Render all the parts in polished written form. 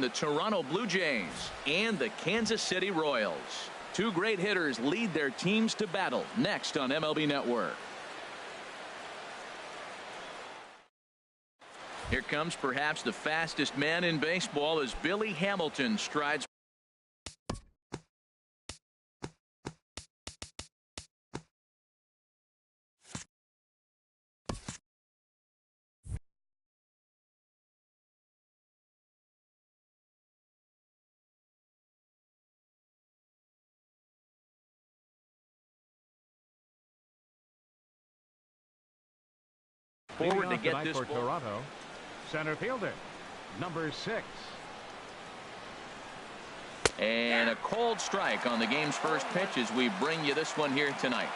the Toronto Blue Jays and the Kansas City Royals. Two great hitters lead their teams to battle next on MLB Network. Here comes perhaps the fastest man in baseball as Billy Hamilton strides forward to get this for Toronto, center fielder, number 6. And a cold strike on the game's first pitch as we bring you this one here tonight.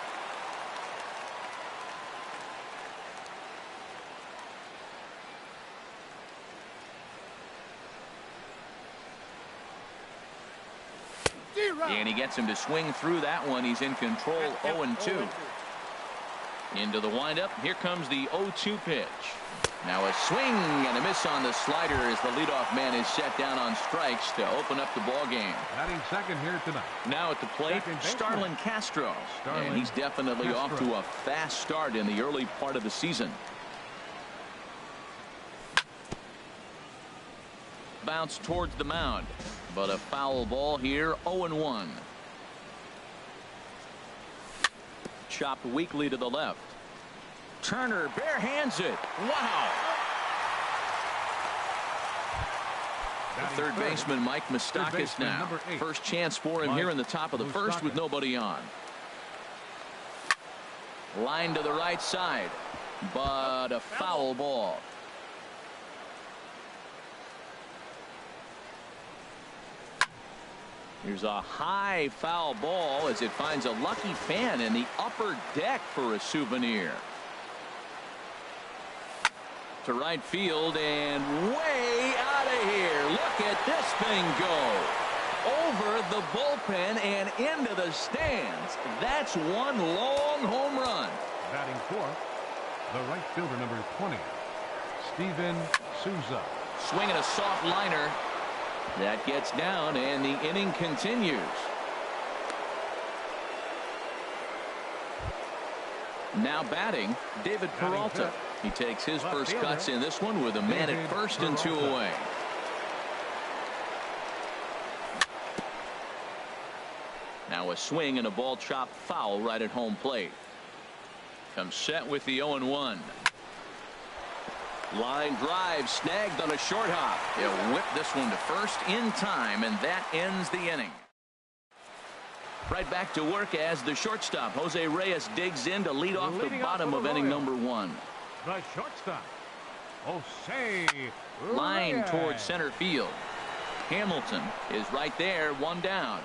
And he gets him to swing through that one. He's in control, 0-2. Into the windup. Here comes the 0-2 pitch. Now a swing and a miss on the slider as the leadoff man is set down on strikes to open up the ball game. Batting second here tonight. Now at the plate, Starlin Castro. And he's definitely off to a fast start in the early part of the season. Bounce towards the mound, but a foul ball here, 0-1. Chopped weakly to the left. Turner bare hands it. Wow. The third baseman Mike Moustakas now. First chance for him here in the top of the first with nobody on. Line to the right side, but a foul ball. Here's a high foul ball as it finds a lucky fan in the upper deck for a souvenir. To right field and way out of here. Look at this thing go. Over the bullpen and into the stands. That's one long home run. Batting fourth, the right fielder, number 20, Steven Souza. Swinging a soft liner. That gets down and the inning continues. Now batting, David Peralta. He takes his first cuts in this one with a man at first and 2 away. Now a swing and a ball chopped foul right at home plate. Comes set with the 0-1. Line drive snagged on a short hop. He'll whip this one to first in time, and that ends the inning. Right back to work as the shortstop Jose Reyes digs in to lead off the bottom of inning number 1. The shortstop, Jose Line Reyes. towards center field. Hamilton is right there, one down.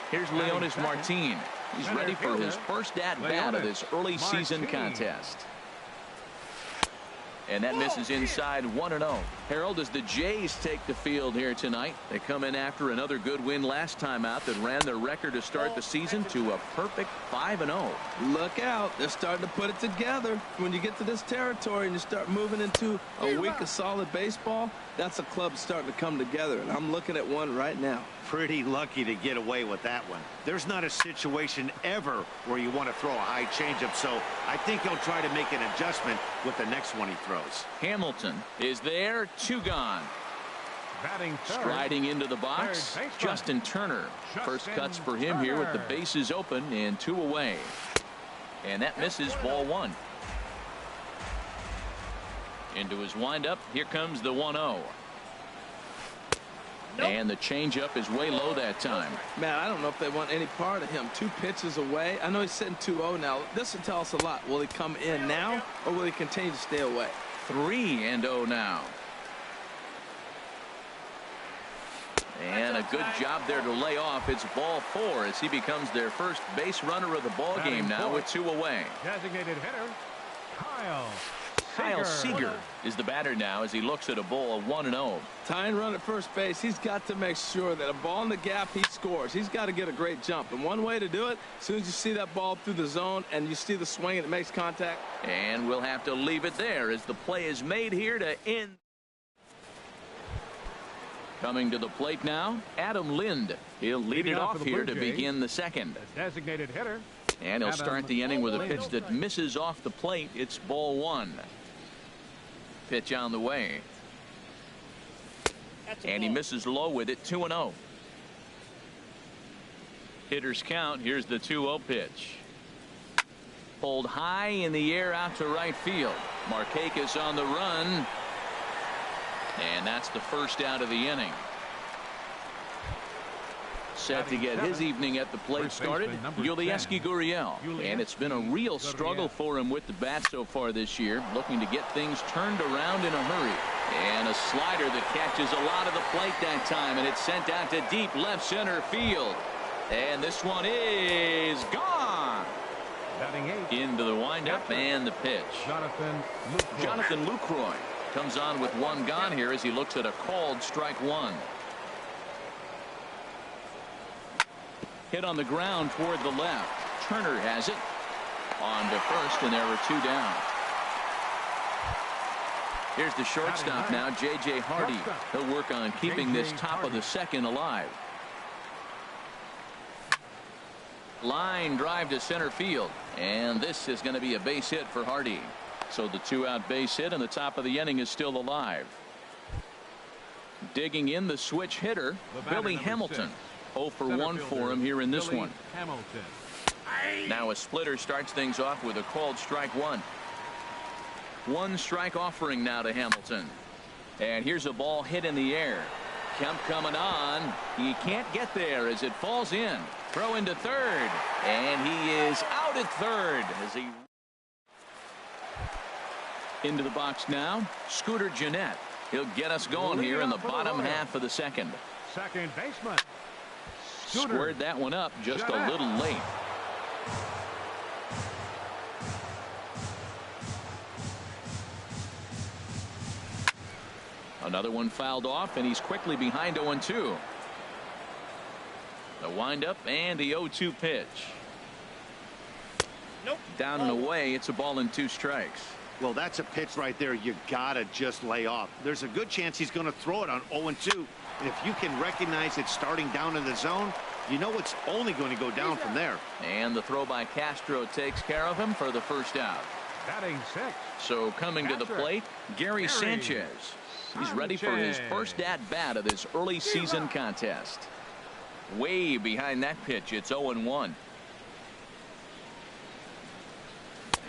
Here's Leonis Martin. He's ready for his first at-bat of this early season contest. And that misses inside, 1-0. Harold, as the Jays take the field here tonight, they come in after another good win last time out that ran their record to start the season to a perfect 5-0. Look out. They're starting to put it together. When you get to this territory and you start moving into a week of solid baseball, that's a club starting to come together, and I'm looking at one right now. Pretty lucky to get away with that one. There's not a situation ever where you want to throw a high changeup, so I think he'll try to make an adjustment with the next one he throws. Hamilton is there, 2 gone. Batting third, striding into the box, Justin Turner. First cuts for him here with the bases open and 2 away. And that misses, ball 1. Into his windup, here comes the 1-0. And the changeup is way low that time. Man, I don't know if they want any part of him. 2 pitches away. I know he's sitting 2-0 now. This will tell us a lot. Will he come in now, or will he continue to stay away? 3-0 now. And a good job there to lay off. It's ball 4 as he becomes their first base runner of the ball game now with 2 away. Designated hitter, Kyle Seager is the batter now as he looks at a ball of 1-0. Tying run at first base. He's got to make sure that a ball in the gap, he scores. He's got to get a great jump. And one way to do it, as soon as you see that ball through the zone and you see the swing and it makes contact. And we'll have to leave it there as the play is made here to end. Coming to the plate now, Adam Lind. He'll lead it off here to begin the second. Designated hitter. And he'll start the inning with a pitch that misses off the plate. It's ball one. Pitch on the way. And he misses low with it, 2-0. Hitter's count. Here's the 2-0 pitch. Pulled high in the air out to right field. Markakis on the run. And that's the first out of the inning. Set to get his evening at the plate started, Yulieski Gurriel. And it's been a real struggle for him with the bat so far this year, looking to get things turned around in a hurry. And a slider that catches a lot of the plate that time, and it's sent out to deep left center field. And this one is gone. Into the windup and the pitch. Jonathan Lucroy comes on with one gone here as he looks at a called strike one. Hit on the ground toward the left. Turner has it on to first, and there are two down. Here's the shortstop now, J.J. Hardy. He'll work on keeping this top of the second alive. Line drive to center field, and this is going to be a base hit for Hardy. So the two-out base hit, and the top of the inning is still alive. Digging in the switch hitter, Billy Hamilton. 0 for 1 for him here in this one. Now a splitter starts things off with a called strike one. One strike offering now to Hamilton. And here's a ball hit in the air. Kemp coming on. He can't get there as it falls in. Throw into third. And he is out at third as he into the box now. Scooter Gennett. He'll get us going here in the bottom half of the second. Second baseman. Squared that one up just a little late. Another one fouled off, and he's quickly behind 0-2. The windup and the 0-2 pitch. Nope. Down and away. It's a ball and 2 strikes. Well, that's a pitch right there you gotta just lay off. There's a good chance he's going to throw it on 0-2. And if you can recognize it starting down in the zone, you know it's only going to go down from there. And the throw by Castro takes care of him for the first out. Batting 6. So coming to the plate, Gary Sanchez. He's ready for his first at-bat of this early season contest. Way behind that pitch. It's 0-1.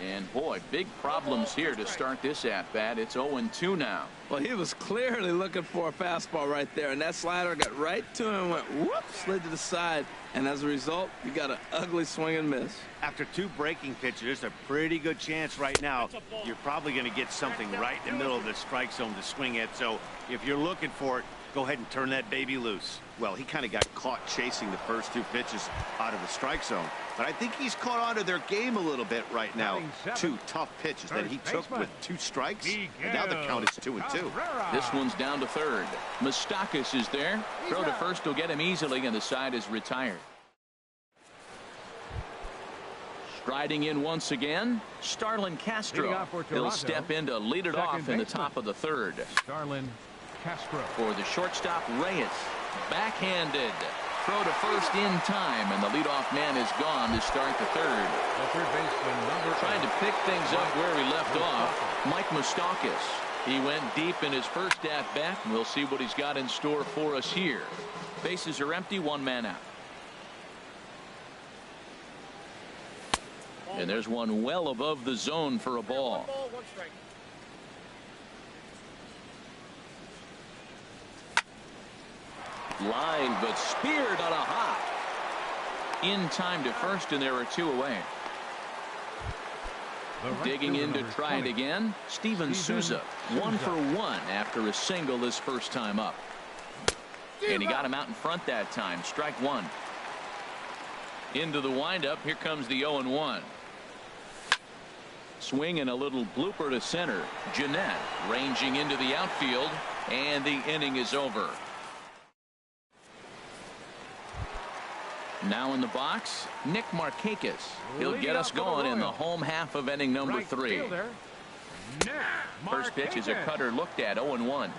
And boy, big problems here to start this at-bat. It's 0-2 now. Well, he was clearly looking for a fastball right there, and that slider got right to him and went whoop, slid to the side, and as a result, you got an ugly swing and miss. After 2 breaking pitches, there's a pretty good chance right now you're probably going to get something right in the middle of the strike zone to swing at. So if you're looking for it, go ahead and turn that baby loose. Well, he kind of got caught chasing the first 2 pitches out of the strike zone. But I think he's caught on to their game a little bit right now. 2 tough pitches that he took with 2 strikes. And now the count is 2-2. This one's down to third. Moustakas is there. Throw to first will get him easily, and the side is retired. Striding in once again, Starlin Castro. He'll step in to lead it off in the top of the third. Starlin Castro. For the shortstop, Reyes. Backhanded. Throw to first in time, and the leadoff man is gone to start the third. Trying to pick things up where we left off, Mike Moustakas. He went deep in his first at-bat, and we'll see what he's got in store for us here. Bases are empty, 1 man out. And there's one well above the zone for a ball. Line, but speared on a hop. In time to first, and there are 2 away. Digging in to try it again, Steven Souza. 1 for 1 after a single his first time up. And he got him out in front that time. Strike 1. Into the windup. Here comes the 0-1. Swing and a little blooper to center. Gennett ranging into the outfield, and the inning is over. Now in the box, Nick Markakis. He'll get us going in the home half of inning number 3. First pitch is a cutter looked at, 0-1.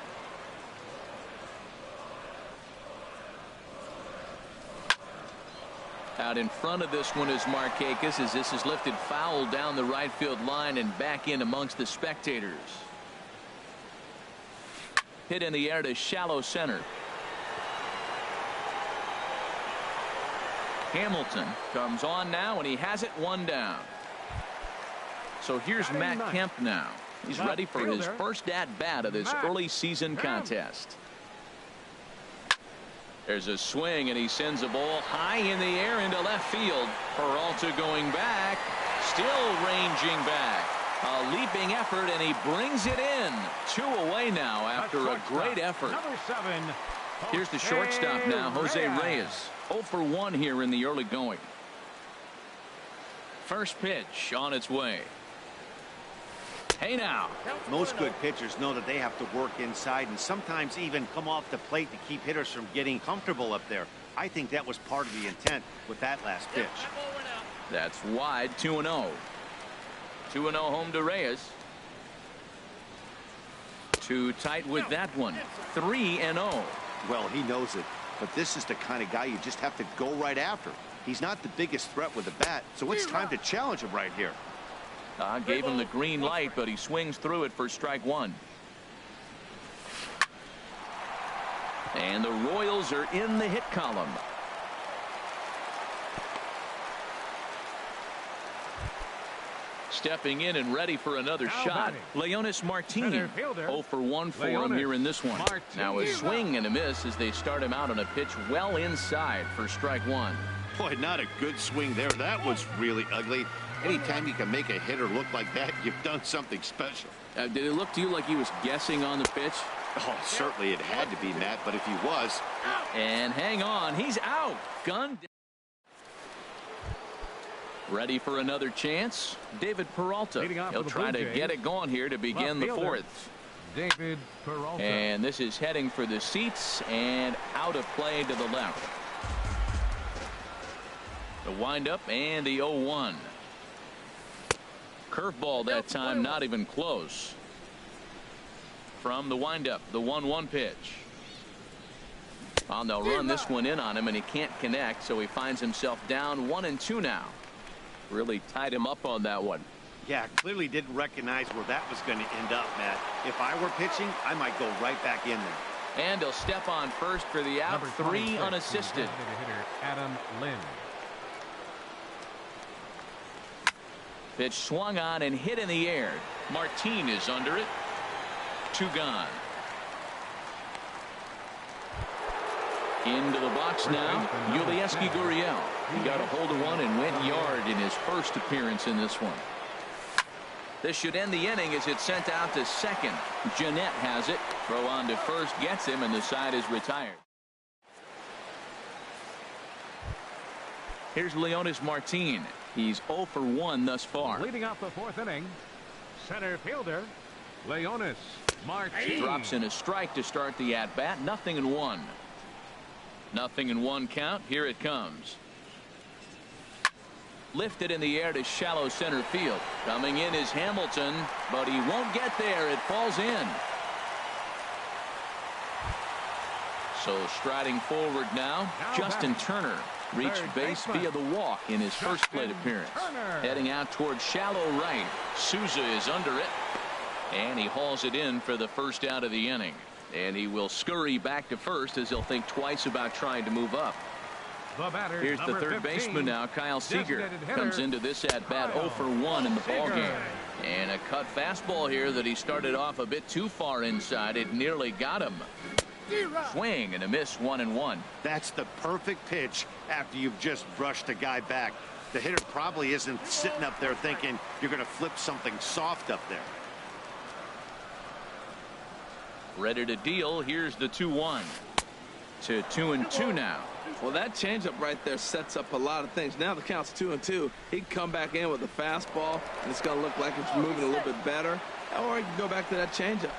Out in front of this one is Markakis as this is lifted foul down the right field line and back in amongst the spectators. Hit in the air to shallow center. Hamilton comes on now, and he has it one down. So here's Matt Kemp now. He's ready for his first at-bat of this early season contest. There's a swing, and he sends a ball high in the air into left field. Peralta going back, still ranging back. A leaping effort, and he brings it in. 2 away now after a great effort. Here's the shortstop now, Jose Reyes. 0 for 1 here in the early going. First pitch on its way. Hey now. Most good pitchers know that they have to work inside and sometimes even come off the plate to keep hitters from getting comfortable up there. I think that was part of the intent with that last pitch. That's wide. 2-0. 2-0 home to Reyes. Too tight with that one. 3-0. Well, he knows it, but this is the kind of guy you just have to go right after. He's not the biggest threat with the bat, so it's time to challenge him right here. Gave him the green light, but he swings through it for strike one. And the Royals are in the hit column. Stepping in and ready for another shot, Leonis Martin. 0 for 1 for him here in this one. Now a swing and a miss as they start him out on a pitch well inside for strike one. Boy, not a good swing there. That was really ugly. Anytime you can make a hitter look like that, you've done something special. Did it look to you like he was guessing on the pitch? Oh, certainly it had to be, Matt, but if he was. And hang on, he's out. Gun. Ready for another chance. David Peralta. He'll try to get it going here to begin the fourth. David Peralta. And this is heading for the seats and out of play to the left. The windup and the 0-1. Curveball that time, not even close. From the windup, the 1-1 pitch. Well, they'll run this one in on him, and he can't connect, so he finds himself down 1-2 now. Really tied him up on that one. Yeah, clearly didn't recognize where that was going to end up, Matt. If I were pitching, I might go right back in there. And he'll step on first for the out. 3 unassisted. Hitter Adam Lynn. Pitch swung on and hit in the air. Martin is under it. 2 gone. Into the box now, Yulieski Gurriel. He got a hold of one and went yard in his first appearance in this one. This should end the inning as it's sent out to second. Jeanette has it. Throw on to first gets him, and the side is retired. Here's Leonis Martin. He's 0 for 1 thus far. Leading off the fourth inning, center fielder Leonis Martin. Drops in a strike to start the at-bat. 0-1. 0-1 count. Here it comes. Lifted in the air to shallow center field. Coming in is Hamilton, but he won't get there. It falls in. So striding forward now, Justin Turner reached base via the walk in his first plate appearance. Heading out towards shallow right. Souza is under it, and he hauls it in for the first out of the inning. And he will scurry back to first as he'll think twice about trying to move up. Here's the third baseman now, Kyle Seager. Comes into this at-bat 0 for 1 in the ballgame. And a cut fastball here that he started off a bit too far inside. It nearly got him. Swing and a miss. 1-1. That's the perfect pitch after you've just brushed a guy back. The hitter probably isn't sitting up there thinking you're going to flip something soft up there. Ready to deal. Here's the 2-1 to 2-2 now. Well, that changeup right there sets up a lot of things. Now the count's 2-2. He can come back in with a fastball, and it's going to look like it's moving a little bit better. Or he can go back to that changeup.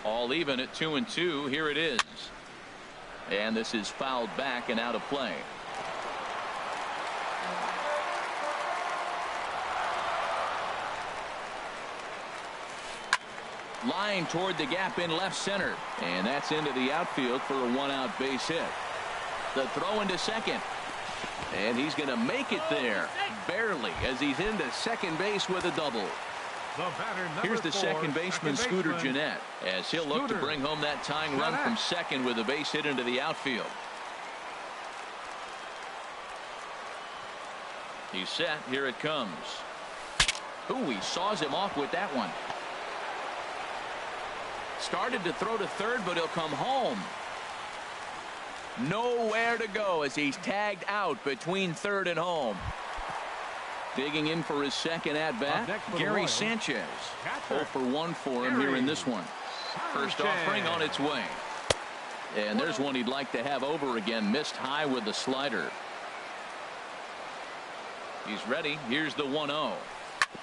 All even at 2-2. Here it is. And this is fouled back and out of play. Line toward the gap in left center. And that's into the outfield for a 1-out base hit. The throw into second. And he's going to make it there. Barely, as he's into second base with a double. Here's the second baseman, Scooter Gennett, as he'll look to bring home that tying run from second with a base hit into the outfield. He's set. Here it comes. Ooh, he saws him off with that one. Started to throw to third, but he'll come home. Nowhere to go as he's tagged out between third and home. Digging in for his second at-bat, Gary Sanchez. 0 for 1 for him here in this one. First offering on its way. And there's one he'd like to have over again. Missed high with the slider. He's ready. Here's the 1-0.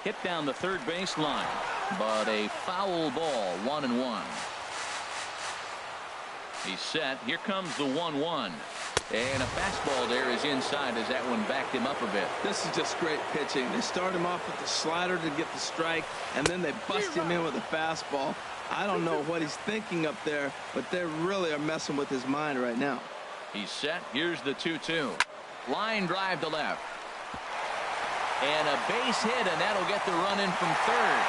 Hit down the third baseline, but a foul ball. 1-1. He's set. Here comes the 1-1. And a fastball there is inside as that one backed him up a bit. This is just great pitching. They start him off with the slider to get the strike, and then they bust him in with a fastball. I don't know what he's thinking up there, but they really are messing with his mind right now. He's set. Here's the 2-2. Line drive to left. And a base hit, and that'll get the run in from third.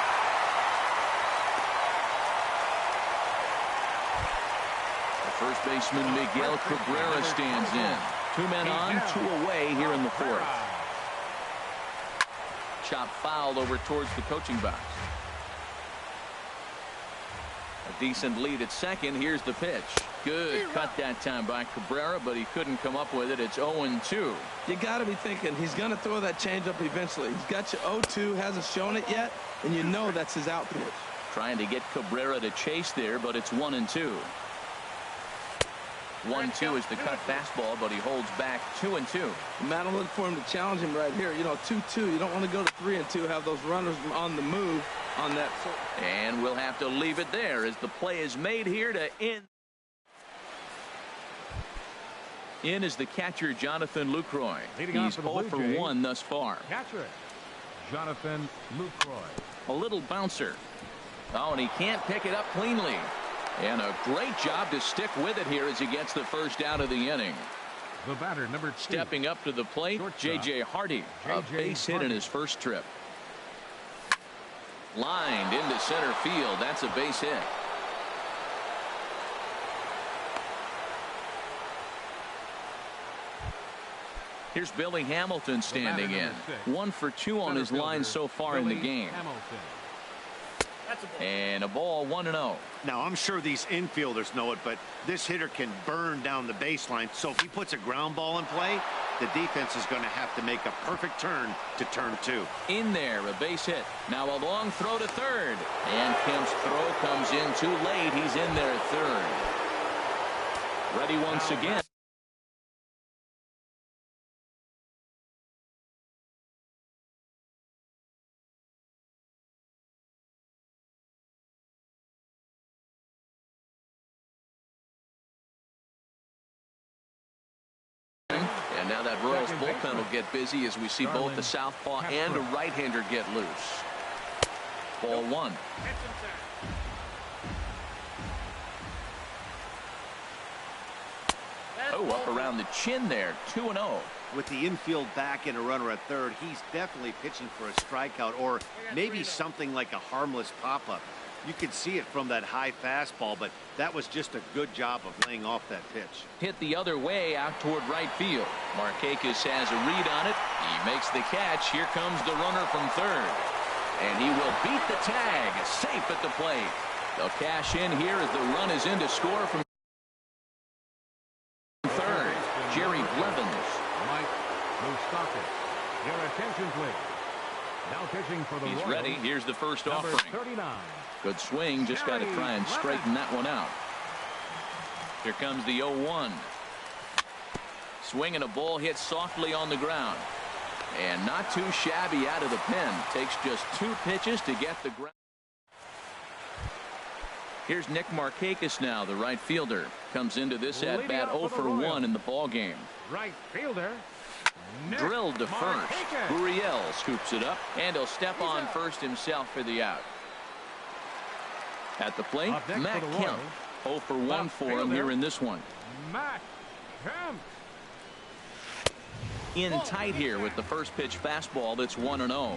The first baseman, Miguel Cabrera, stands in. 2 men on, 2 away here in the fourth. Chop fouled over towards the coaching box. A decent lead at second. Here's the pitch. Good cut that time by Cabrera, but he couldn't come up with it. It's 0-2. You got to be thinking he's going to throw that changeup eventually. He's got you 0-2, hasn't shown it yet, and you know that's his out pitch. Trying to get Cabrera to chase there, but it's 1-2. 1-2 is the cut fastball, but he holds back 2-2. Matt, I'm looking for him to challenge him right here. You know, 2-2. You don't want to go to 3-2, have those runners on the move on that. And we'll have to leave it there as the play is made here to end. In is the catcher, Jonathan Lucroy. He's 0 for 1 thus far. Catcher, Jonathan Lucroy. A little bouncer. Oh, and he can't pick it up cleanly. And a great job to stick with it here as he gets the first out of the inning. The batter, number 2. Stepping up to the plate, J.J. Hardy. A base hit in his first trip. Lined into center field. That's a base hit. Here's Billy Hamilton standing in. 1 for 2 on his line so far in the game. And a ball, 1-0. Now, I'm sure these infielders know it, but this hitter can burn down the baseline. So if he puts a ground ball in play, the defense is going to have to make a perfect turn to turn 2. In there, a base hit. Now a long throw to third. And Kemp's throw comes in too late. He's in there at third. Ready once again. And now that Royals bullpen will get busy as we see both the southpaw and a right-hander get loose. Ball 1. Oh, up around the chin there. 2-0. With the infield back and a runner at third, he's definitely pitching for a strikeout or maybe something like a harmless pop-up. You could see it from that high fastball, but that was just a good job of laying off that pitch. Hit the other way out toward right field. Markakis has a read on it. He makes the catch. Here comes the runner from third. And he will beat the tag. Safe at the plate. They'll cash in here as the run is in to score from third. Jerry Blevins. Mike Moustakas. Your attention, please. Now pitching for the He's Royals, ready. Here's the first number offering. 39. Good swing. Just got to try and straighten that one out. Here comes the 0-1. Swing and a ball hit softly on the ground. And not too shabby out of the pen. Takes just 2 pitches to get the ground. Here's Nick Markakis now, the right fielder. Comes into this at bat 0 for 1 in the ball game. Right fielder. Drilled to first. Gurriel scoops it up, and he'll step on first himself for the out. At the plate, Matt Kemp. 0 for 1 for him here in this one. Matt Kemp. in tight here with the first pitch fastball that's 1-0.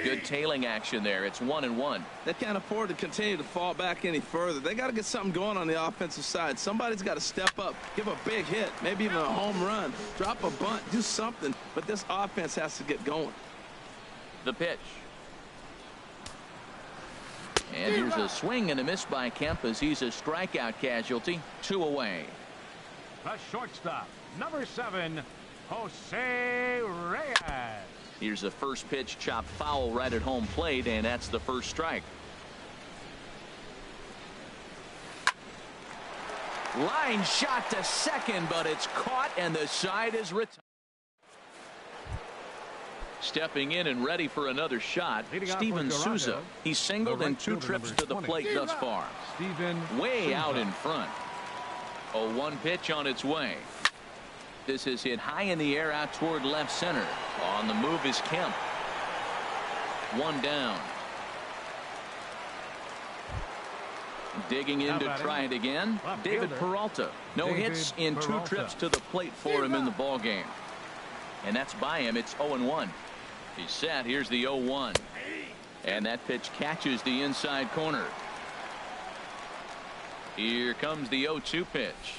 Good tailing action there. It's 1-1. They can't afford to continue to fall back any further. They got to get something going on the offensive side. Somebody's got to step up, give a big hit, maybe even a home run, drop a bunt, do something. But this offense has to get going. The pitch. And here's a swing and a miss by Kemp as he's a strikeout casualty. 2 away. The shortstop, number 7, Jose Reyes. Here's a first pitch chop foul right at home plate, and that's the first strike. Line shot to second, but it's caught and the side is retired. Stepping in and ready for another shot, Steven Souza. He's singled in 2 trips to the plate thus far. Way out in front. 0-1 pitch on its way. This is hit high in the air out toward left center. On the move is Kemp. 1 down. Digging in to try it again. David Peralta. No hits in 2 trips to the plate for him in the ball game. And that's by him. It's 0-1. He's set. Here's the 0-1. And that pitch catches the inside corner. Here comes the 0-2 pitch.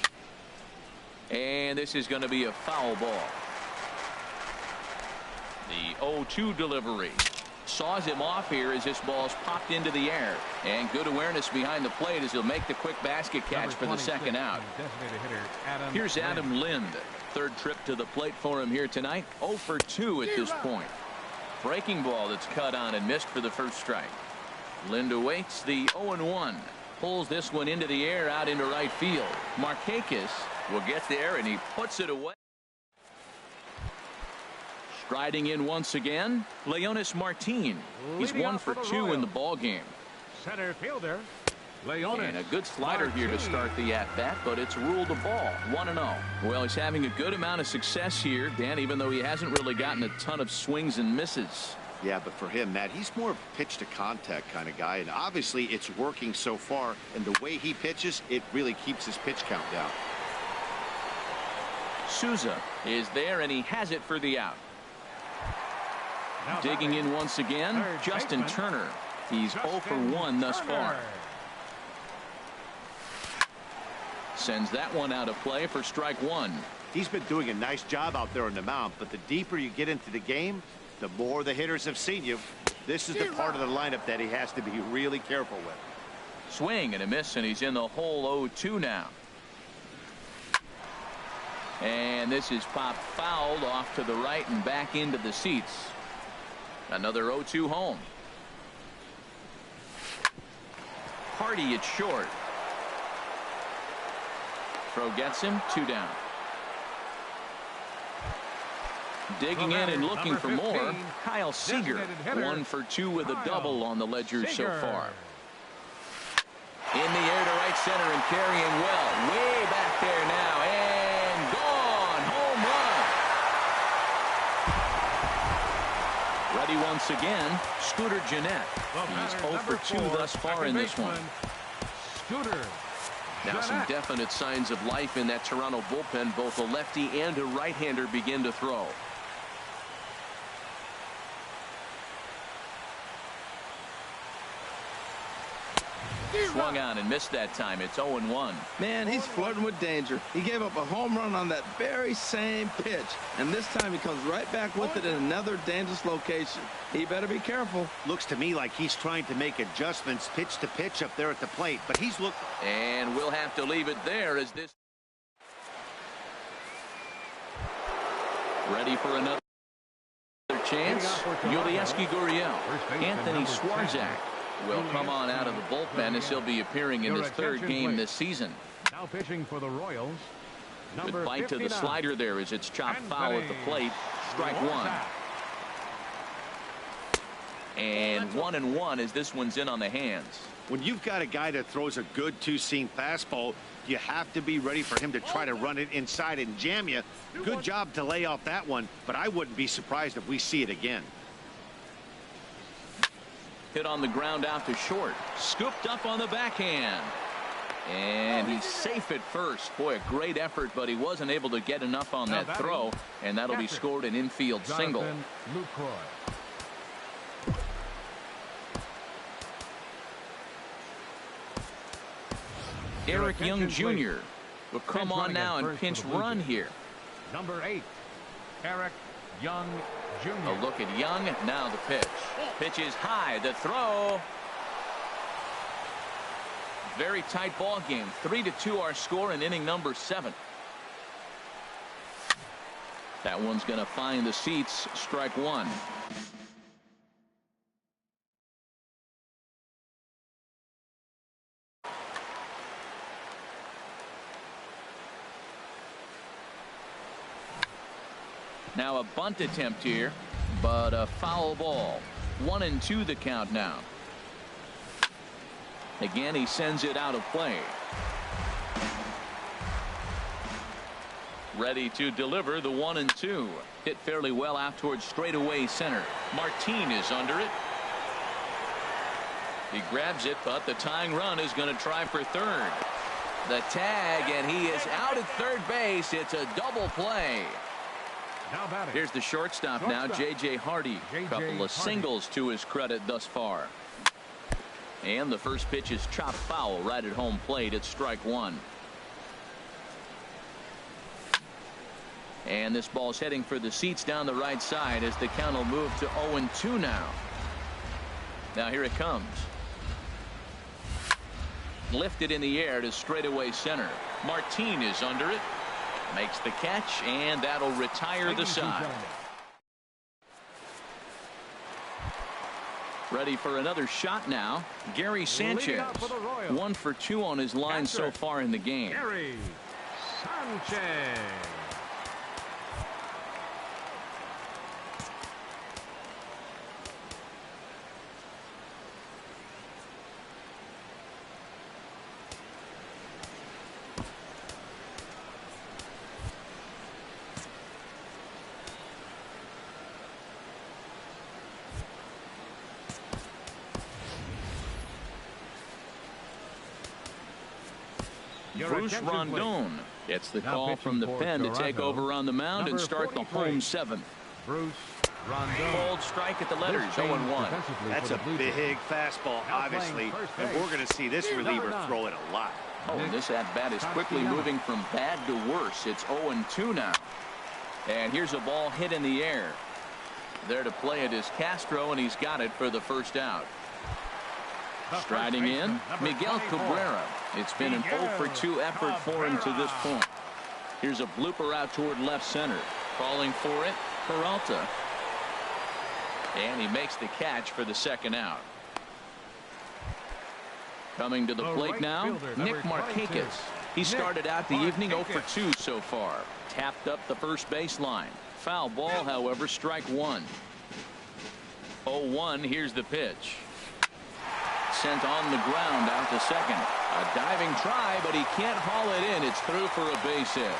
And this is going to be a foul ball. The 0-2 delivery. Saws him off here as this ball's popped into the air. And good awareness behind the plate as he'll make the quick basket catch for the second out. Here's Adam Lind. 3rd trip to the plate for him here tonight. 0 for 2 at this point. Breaking ball that's cut on and missed for the first strike. Lind awaits the 0-1. Pulls this one into the air out into right field. Markakis will get there and he puts it away. Striding in once again, Leonis Martin. He's 1 for 2 in the ball game. Center fielder, And a good slider here to start the at-bat, but it's ruled a ball. 1-0. Well, he's having a good amount of success here, Dan, even though he hasn't really gotten a ton of swings and misses. Yeah, but for him, Matt, he's more of a pitch to contact kind of guy, and obviously it's working so far, and the way he pitches, it really keeps his pitch count down. Souza is there, and he has it for the out. Digging in once again, Justin Turner. He's 0 for 1 thus far. Sends that one out of play for strike 1. He's been doing a nice job out there on the mound, but the deeper you get into the game, the more the hitters have seen you. This is the part of the lineup that he has to be really careful with. Swing and a miss, and he's in the hole 0-2 now. And this is popped fouled off to the right and back into the seats. Another 0-2 home. Hardy at short. Throw gets him. 2 down. Digging in and looking for more, Kyle Seager. 1 for 2 with a double on the ledger so far. In the air to right center and carrying well. Way back there now. And gone. Home run. Ready once again, Scooter Gennett. He's 0 for 2 thus far in this one. Scooter. Now some definite signs of life in that Toronto bullpen. Both a lefty and a right-hander begin to throw. Swung on and missed that time. It's 0-1. Man, he's flirting with danger. He gave up a home run on that very same pitch, and this time he comes right back with it in another dangerous location. He better be careful. Looks to me like he's trying to make adjustments pitch to pitch up there at the plate, but he's looked. And we'll have to leave it there as this. Ready for another chance. Yulieski Gurriel. Anthony Swarzak will come on out of the bullpen as he'll be appearing in his 3rd game this season. Now pitching for the Royals. Good bite to the slider there as it's chopped foul at the plate. Strike 1. And 1-1 as this one's in on the hands. When you've got a guy that throws a good 2-seam fastball, you have to be ready for him to try to run it inside and jam you. Good job to lay off that one, but I wouldn't be surprised if we see it again. Hit on the ground out to short. Scooped up on the backhand. And he's safe at first. Boy, a great effort, but he wasn't able to get enough on that throw, and that'll be scored an infield single. Eric Young Jr. will come on now and pinch run here. Number 8, Eric Young Jr. A look at Young. Now the pitch. Pitch is high. The throw. Very tight ball game. 3-2 our score in inning number 7. That one's going to find the seats. Strike one. Now a bunt attempt here, but a foul ball. 1-2 the count now. Again, he sends it out of play. Ready to deliver the 1-2. Hit fairly well out towards straightaway center. Martin is under it. He grabs it, but the tying run is going to try for third. The tag, and he is out at third base. It's a double play. Here's the shortstop now, J.J. Hardy. Couple of singles to his credit thus far. And the first pitch is chopped foul right at home plate. It's strike one. And this ball's heading for the seats down the right side as the count will move to 0-2 now. Now here it comes. Lifted in the air to straightaway center. Martin is under it. Makes the catch, and that'll retire the side. Ready for another shot now. Gary Sanchez. 1 for 2 on his line so far in the game. Gary Sanchez. Bruce Rondon gets the call from the pen to take over on the mound and start the home 7th. Bruce Rondon. Bold strike at the letters. 0-1. That's a big fastball, obviously, and we're going to see this reliever throw it a lot. Oh, and this at-bat is quickly moving from bad to worse. It's 0-2 now. And here's a ball hit in the air. There to play it is Castro, and he's got it for the first out. Striding in, Miguel Cabrera. It's been an 0-for-2 effort for him to this point. Here's a blooper out toward left center. Calling for it, Peralta. And he makes the catch for the second out. Coming to the plate now, Nick Markakis. He started out the evening 0-for-2 so far. Tapped up the first baseline. Foul ball, however, strike one. 0-1, here's the pitch. Sent on the ground out to second. A diving try, but he can't haul it in. It's through for a base hit.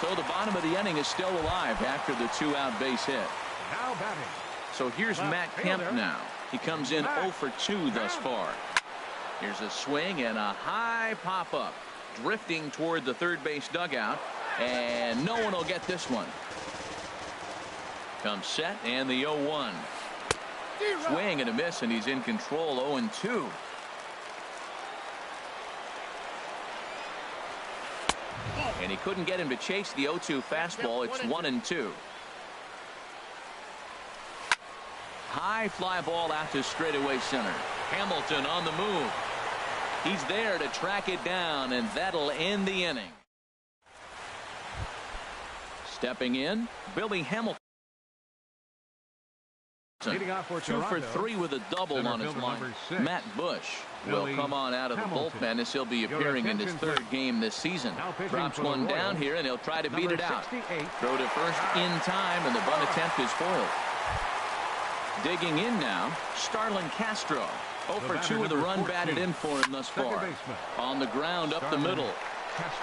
So the bottom of the inning is still alive after the 2-out base hit. Now batting. So here's Matt Kemp now. He comes in 0-for-2 thus far. Here's a swing and a high pop-up. Drifting toward the third base dugout. And no one will get this one. Comes set and the 0-1. Swing and a miss, and he's in control. 0-2. And he couldn't get him to chase the 0-2 fastball. It's 1-2. High fly ball out to straightaway center. Hamilton on the move. He's there to track it down, and that'll end the inning. Stepping in, Billy Hamilton. 2 for 3 with a double on his line. Matt Bush will come on out of the bullpen as he'll be appearing in his 3rd game this season. Drops one down here, and he'll try to beat it out. Throw to first in time, and the bunt attempt is foiled. Digging in now, Starlin Castro. 0-for-2 with a run batted in for him thus far. On the ground up the middle.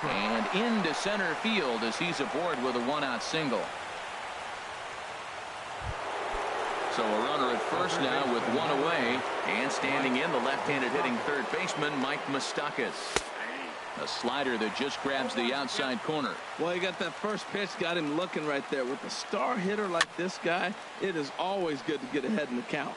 And into center field as he's aboard with a 1-out single. So a runner at first now with 1 away, and standing in the left-handed hitting third baseman Mike Moustakas. A slider that just grabs the outside corner. Well, he got that first pitch, got him looking right there. With a star hitter like this guy, it is always good to get ahead in the count.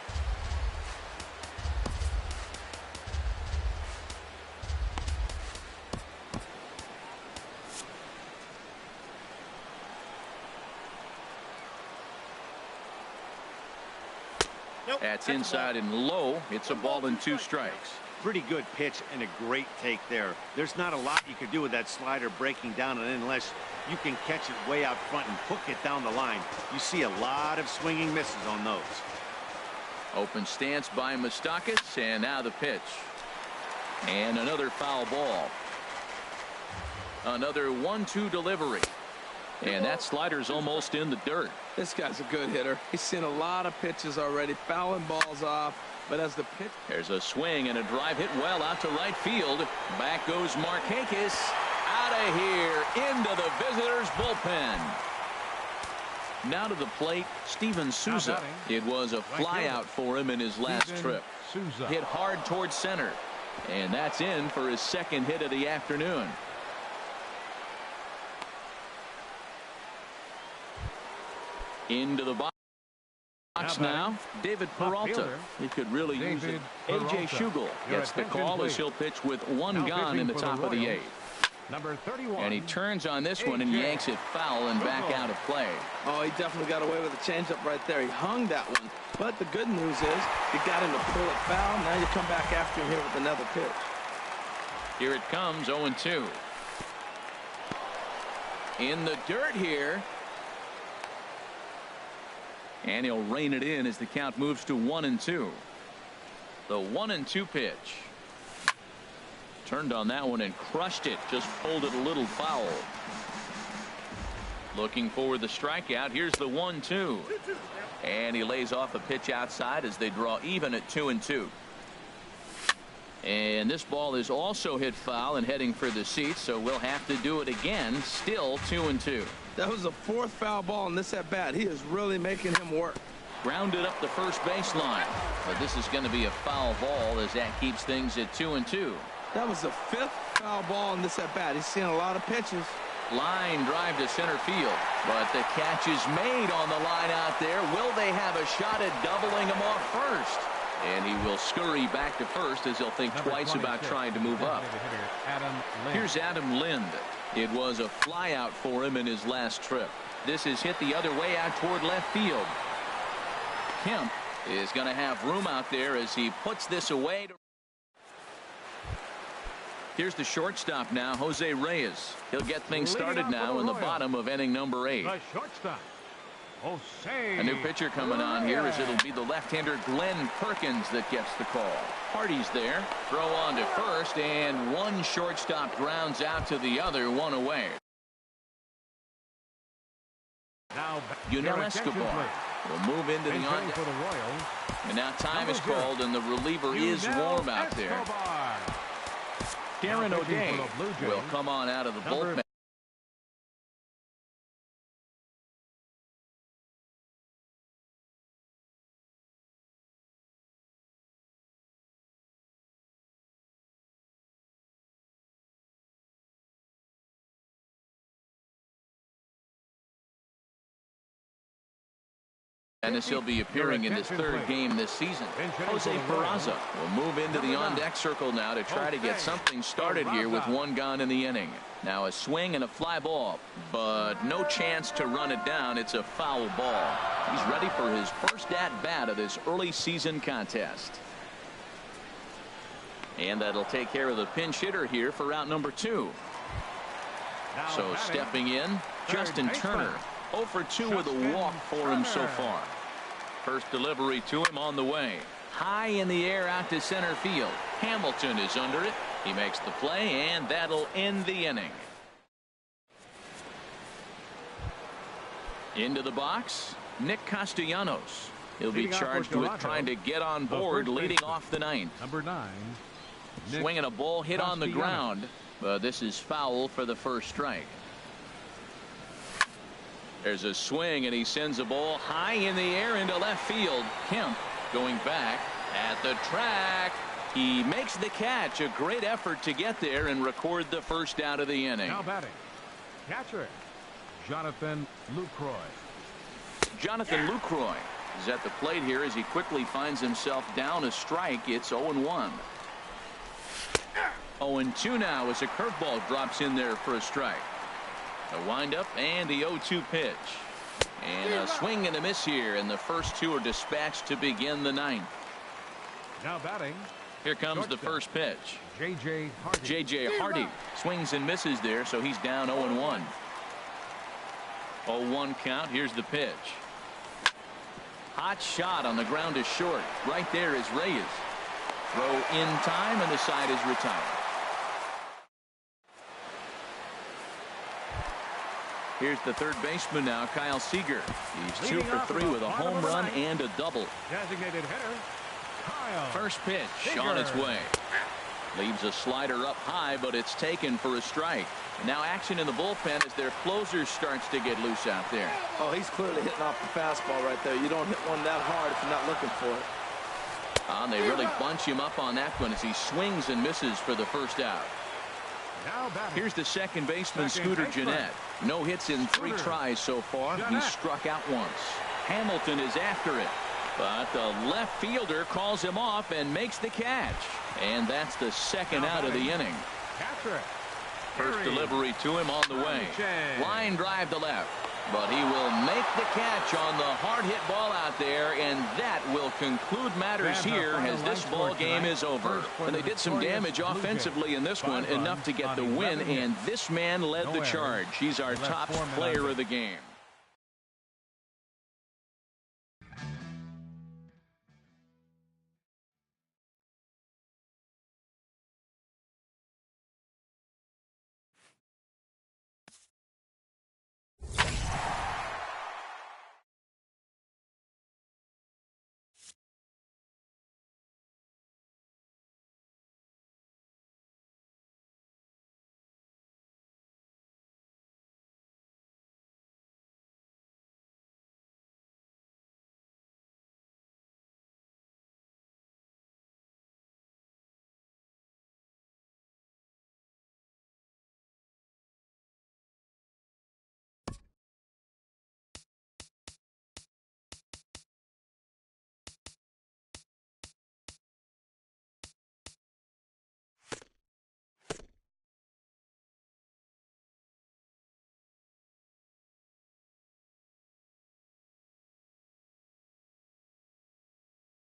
That's inside and low. It's a ball and 2 strikes. Pretty good pitch and a great take there. There's not a lot you could do with that slider breaking down, and unless you can catch it way out front and hook it down the line, you see a lot of swinging misses on those. Open stance by Moustakas, and now the pitch. And another foul ball. Another 1-2 delivery. And that slider's almost in the dirt. This guy's a good hitter. He's seen a lot of pitches already, fouling balls off. But as the pitch, there's a swing and a drive hit well out to right field. Back goes Markakis. Out of here into the visitors' bullpen. Now to the plate, Steven Souza. It was a fly out for him in his last trip. Hit hard towards center. And that's in for his second hit of the afternoon. Into the box now, David Peralta. He could really use it. A.J. Schugel gets the call as he'll pitch with 1 gone in the top of the 8th. Number 31. And he turns on this one and yanks it foul and back out of play. Oh, he definitely got away with a changeup right there. He hung that one. But the good news is you got him to pull it foul. Now you come back after him here with another pitch. Here it comes, 0-2. In the dirt here. And he'll rein it in as the count moves to 1-2. The 1-2 pitch. Turned on that one and crushed it. Just pulled it a little foul. Looking for the strikeout. Here's the 1-2. And he lays off a pitch outside as they draw even at 2-2. And this ball is also hit foul and heading for the seats, so we'll have to do it again. Still 2-2. That was the 4th foul ball in this at bat. He is really making him work. Grounded up the first baseline, but this is going to be a foul ball as that keeps things at 2-2. That was the 5th foul ball in this at bat. He's seen a lot of pitches. Line drive to center field, but the catch is made on the line out there. Will they have a shot at doubling him off first? And he will scurry back to first as he'll think twice about trying to move up. Here's Adam Lind. It was a fly out for him in his last trip. This is hit the other way out toward left field. Kemp is going to have room out there as he puts this away. Here's the shortstop now, Jose Reyes. He'll get things started now in the bottom of inning number 8. The shortstop, Jose. A new pitcher coming on here as it'll be the left-hander Glenn Perkins that gets the call. Hardy's there. Throw on to first, and one shortstop grounds out to the other, 1 away. Now Yunel Escobar will move into the on. For the Royals. And now time is called, and the reliever is warm out there. Darren O'Day will come on out of the bullpen. And as he'll be appearing in his 3rd game this season. Jose Peraza will move into the on-deck circle now to try to get something started here with 1 gone in the inning. Now a swing and a fly ball, but no chance to run it down. It's a foul ball. He's ready for his first at-bat of this early season contest. And that'll take care of the pinch hitter here for out number 2. So stepping in, Justin Turner. 0 for 2 with a walk for him so far. First delivery to him on the way. High in the air out to center field. Hamilton is under it. He makes the play, and that'll end the inning. Into the box, Nick Castellanos. He'll be charged with trying to get on board leading off the 9th. Number 9. Swinging a ball hit on the ground, but this is foul for the first strike. There's a swing, and he sends a ball high in the air into left field. Kemp going back at the track. He makes the catch. A great effort to get there and record the first out of the inning. Now batting, catcher, Jonathan Lucroy. Jonathan Lucroy is at the plate here as he quickly finds himself down a strike. It's 0-1. 0-2 now as a curveball drops in there for a strike. A windup and the 0-2 pitch. And a swing and a miss here, and the first two are dispatched to begin the ninth. Now batting, here comes the first pitch. J.J. Hardy. J.J. Hardy swings and misses there, so he's down 0-1. 0-1 count. Here's the pitch. Hot shot on the ground is short. Right there is Reyes. Throw in time, and the side is retired. Here's the third baseman now, Kyle Seager. He's 2 for 3 with a home run and a double. Designated hitter, Kyle First pitch Seager. On its way. Leaves a slider up high, but it's taken for a strike. And now action in the bullpen as their closer starts to get loose out there. Oh, he's clearly hitting off the fastball right there. You don't hit one that hard if you're not looking for it. And they really bunch him up on that one as he swings and misses for the first out. Now batting, Here's the second baseman, Scooter Gennett. No hits in 3 tries so far. He's struck out once. Hamilton is after it, but the left fielder calls him off and makes the catch. And that's the second out of the inning. catcher, First delivery to him on the way. Line drive to left, but he will make the catch on the hard hit ball out there, and that will conclude matters here as this ball game is over. And they did some damage offensively in this one, enough to get the win, and this man led the charge. He's our top player of the game.